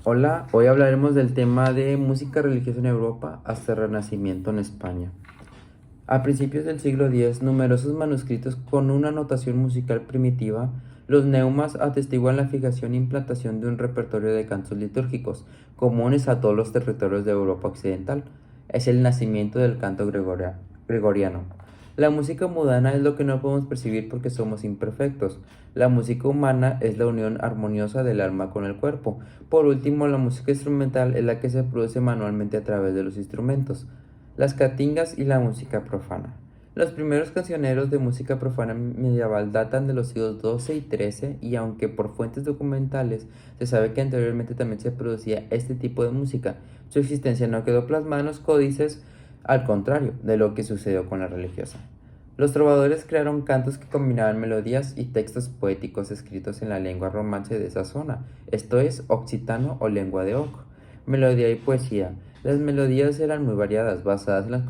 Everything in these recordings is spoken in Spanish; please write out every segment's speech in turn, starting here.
Hola, hoy hablaremos del tema de música religiosa en Europa hasta el Renacimiento en España. A principios del siglo X, numerosos manuscritos con una notación musical primitiva, los neumas atestiguan la fijación e implantación de un repertorio de cantos litúrgicos comunes a todos los territorios de Europa occidental. Es el nacimiento del canto gregoriano. La música mundana es lo que no podemos percibir porque somos imperfectos. La música humana es la unión armoniosa del alma con el cuerpo. Por último, la música instrumental es la que se produce manualmente a través de los instrumentos. Las catingas y la música profana. Los primeros cancioneros de música profana medieval datan de los siglos XII y XIII y aunque por fuentes documentales se sabe que anteriormente también se producía este tipo de música, su existencia no quedó plasmada en los códices, al contrario de lo que sucedió con la religiosa. Los trovadores crearon cantos que combinaban melodías y textos poéticos escritos en la lengua romance de esa zona, esto es, occitano o lengua de Oc. Melodía y poesía. Las melodías eran muy variadas, basadas en las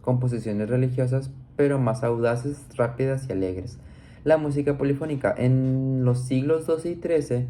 composiciones religiosas, pero más audaces, rápidas y alegres. La música polifónica. En los siglos XII y XIII,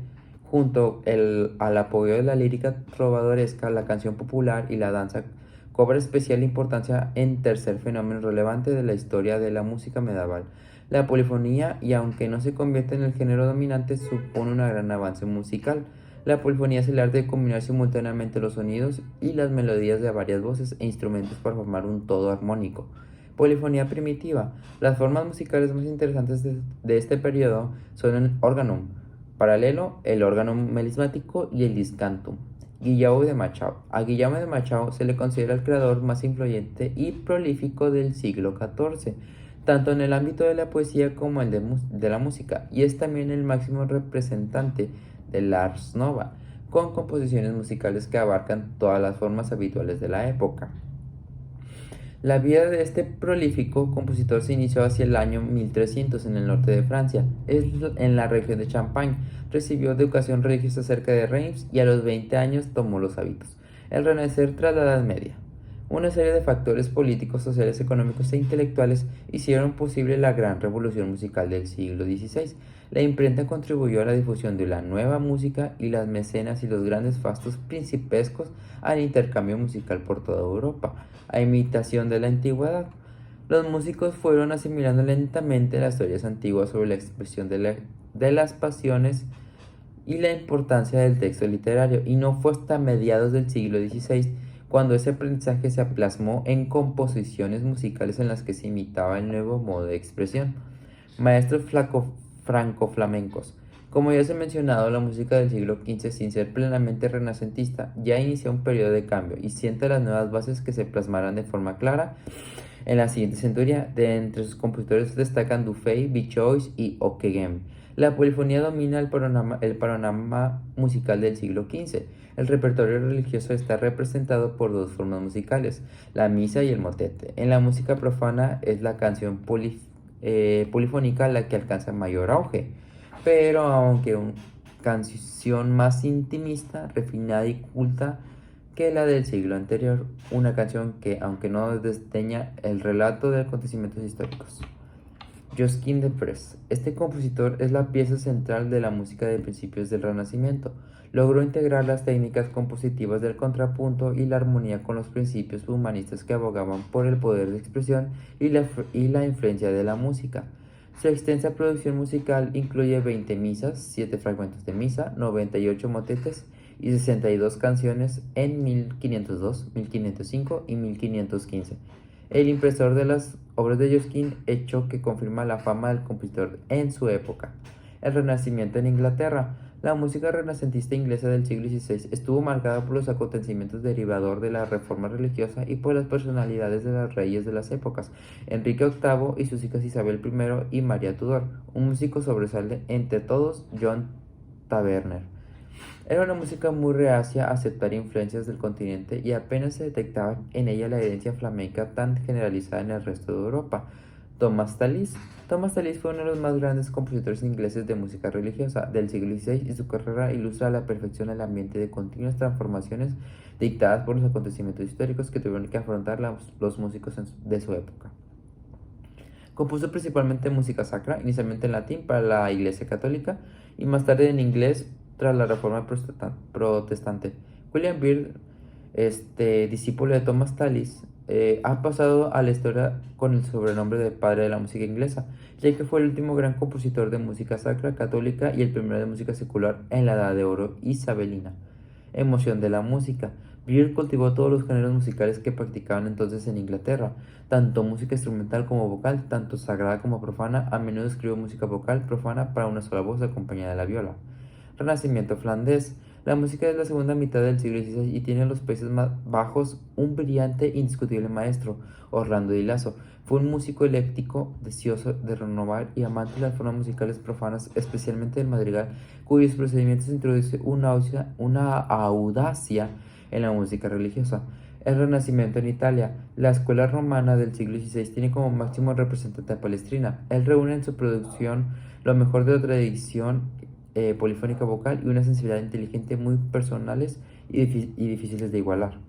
al apoyo de la lírica trovadoresca, la canción popular y la danza cobra especial importancia en tercer fenómeno relevante de la historia de la música medieval. La polifonía, y aunque no se convierte en el género dominante, supone un gran avance musical. La polifonía es el arte de combinar simultáneamente los sonidos y las melodías de varias voces e instrumentos para formar un todo armónico. Polifonía primitiva. Las formas musicales más interesantes de este periodo son el órgano paralelo, el órgano melismático y el discantum. Guillaume de Machado. A Guillaume de Machado se le considera el creador más influyente y prolífico del siglo XIV, tanto en el ámbito de la poesía como el de la música, y es también el máximo representante del Ars Nova, con composiciones musicales que abarcan todas las formas habituales de la época. La vida de este prolífico compositor se inició hacia el año 1300 en el norte de Francia, en la región de Champagne. Recibió educación religiosa cerca de Reims y a los 20 años tomó los hábitos. El renacer tras la Edad Media. Una serie de factores políticos, sociales, económicos e intelectuales hicieron posible la gran revolución musical del siglo XVI. La imprenta contribuyó a la difusión de la nueva música y las mecenas y los grandes fastos principescos al intercambio musical por toda Europa, a imitación de la antigüedad. Los músicos fueron asimilando lentamente las teorías antiguas sobre la expresión de las pasiones y la importancia del texto literario, y no fue hasta mediados del siglo XVI cuando ese aprendizaje se plasmó en composiciones musicales en las que se imitaba el nuevo modo de expresión. Maestros franco-flamencos. Como ya se ha mencionado, la música del siglo XV, sin ser plenamente renacentista, ya inició un periodo de cambio y sienta las nuevas bases que se plasmarán de forma clara en la siguiente centuria. De entre sus compositores destacan Dufay, Bichois y Ockeghem. La polifonía domina el panorama musical del siglo XV. El repertorio religioso está representado por dos formas musicales, la misa y el motete. En la música profana es la canción polifónica la que alcanza mayor auge, pero aunque una canción más intimista, refinada y culta que la del siglo anterior, una canción que, aunque no desdeña el relato de acontecimientos históricos. Josquin de Prez. Este compositor es la pieza central de la música de principios del Renacimiento. Logró integrar las técnicas compositivas del contrapunto y la armonía con los principios humanistas que abogaban por el poder de expresión y la influencia de la música. Su extensa producción musical incluye 20 misas, 7 fragmentos de misa, 98 motetes y 62 canciones en 1502, 1505 y 1515. El impresor de las obras de Josquin, hecho que confirma la fama del compositor en su época. El Renacimiento en Inglaterra. La música renacentista inglesa del siglo XVI estuvo marcada por los acontecimientos derivados de la reforma religiosa y por las personalidades de los reyes de las épocas, Enrique VIII y sus hijas Isabel I y María Tudor. Un músico sobresale entre todos, John Taverner. Era una música muy reacia a aceptar influencias del continente y apenas se detectaba en ella la herencia flamenca tan generalizada en el resto de Europa. Thomas Tallis. Thomas Tallis fue uno de los más grandes compositores ingleses de música religiosa del siglo XVI y su carrera ilustra a la perfección el ambiente de continuas transformaciones dictadas por los acontecimientos históricos que tuvieron que afrontar los músicos de su época. Compuso principalmente música sacra, inicialmente en latín para la Iglesia Católica y más tarde en inglés tras la Reforma Protestante. William Byrd, discípulo de Thomas Tallis, ha pasado a la historia con el sobrenombre de padre de la música inglesa, ya que fue el último gran compositor de música sacra católica y el primero de música secular en la Edad de Oro isabelina. Emoción de la música. Byrd cultivó todos los géneros musicales que practicaban entonces en Inglaterra, tanto música instrumental como vocal, tanto sagrada como profana. A menudo escribió música vocal profana para una sola voz acompañada de la viola. Renacimiento flandés. La música es la segunda mitad del siglo XVI y tiene en los Países Bajos un brillante e indiscutible maestro, Orlando di Lasso. Fue un músico ecléctico, deseoso de renovar y amante de las formas musicales profanas, especialmente del madrigal, cuyos procedimientos introducen una audacia en la música religiosa. El Renacimiento en Italia. La escuela romana del siglo XVI tiene como máximo representante a Palestrina. Él reúne en su producción lo mejor de la tradición polifónica vocal y una sensibilidad inteligente muy personales y difíciles de igualar.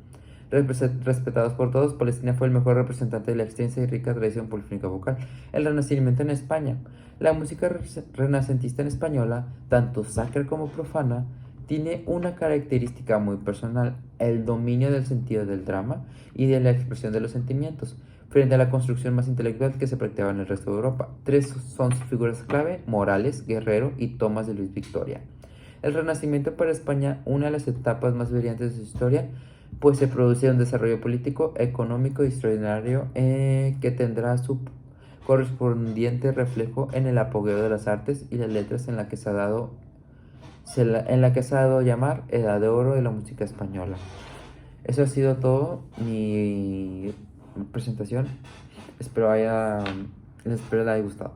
Respetados por todos, Palestrina fue el mejor representante de la extensa y rica tradición polifónica vocal. El Renacimiento en España. La música renacentista en española, tanto sacra como profana, tiene una característica muy personal: el dominio del sentido del drama y de la expresión de los sentimientos, frente a la construcción más intelectual que se practicaba en el resto de Europa. Tres son sus figuras clave: Morales, Guerrero y Tomás de Luis Victoria. El Renacimiento para España, una de las etapas más brillantes de su historia, pues se produce un desarrollo político, económico y extraordinario que tendrá su correspondiente reflejo en el apogeo de las artes y las letras en la que se ha dado llamar Edad de Oro de la música española. Eso ha sido todo mi presentación. Les espero les haya gustado.